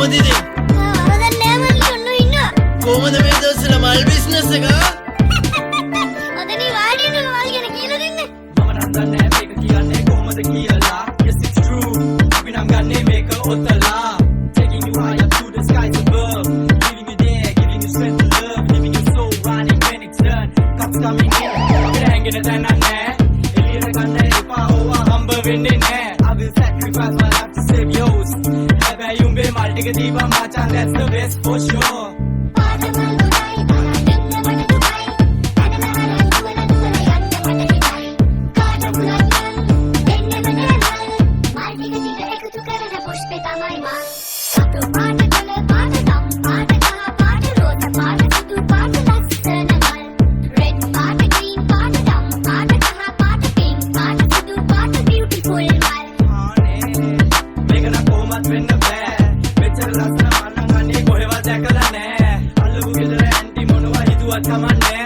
කොහමද ඉතින්? දැන් නෑ මල්ලි ඔන්න ඉන්නවා. කොහමද මේ දවස්වල මල් බිස්නස් එක? අදනි වාඩි වෙනවා මල් ගැන කියලා දෙන්න. මම නම් දන්නේ මේක කියන්නේ කොහමද කියලා. Yes it's true. අපි නම් ගන්නේ මේක ඔතලා. Taking you higher to the skies above. Giving you there, giving you strength and love. Living your soul running when it's done. Comes coming in. අපිට හැංගෙන තැනක් නෑ. එළියට ගන්න එපා ඕවා හම්බ වෙන්නේ නෑ. I will sacrifice my life to save yours. හැබැයි උඹේ මල් ටික දීපන් මචං, that's the best for sure. වෙන්න බෑ මෙච්චර ලස්සන මන්නන් අනේ කොහෙවත් දැකලා නෑ අල්ලපු ගෙදර ඇන්ටි මොනවා හිතුවත් කමන්නේ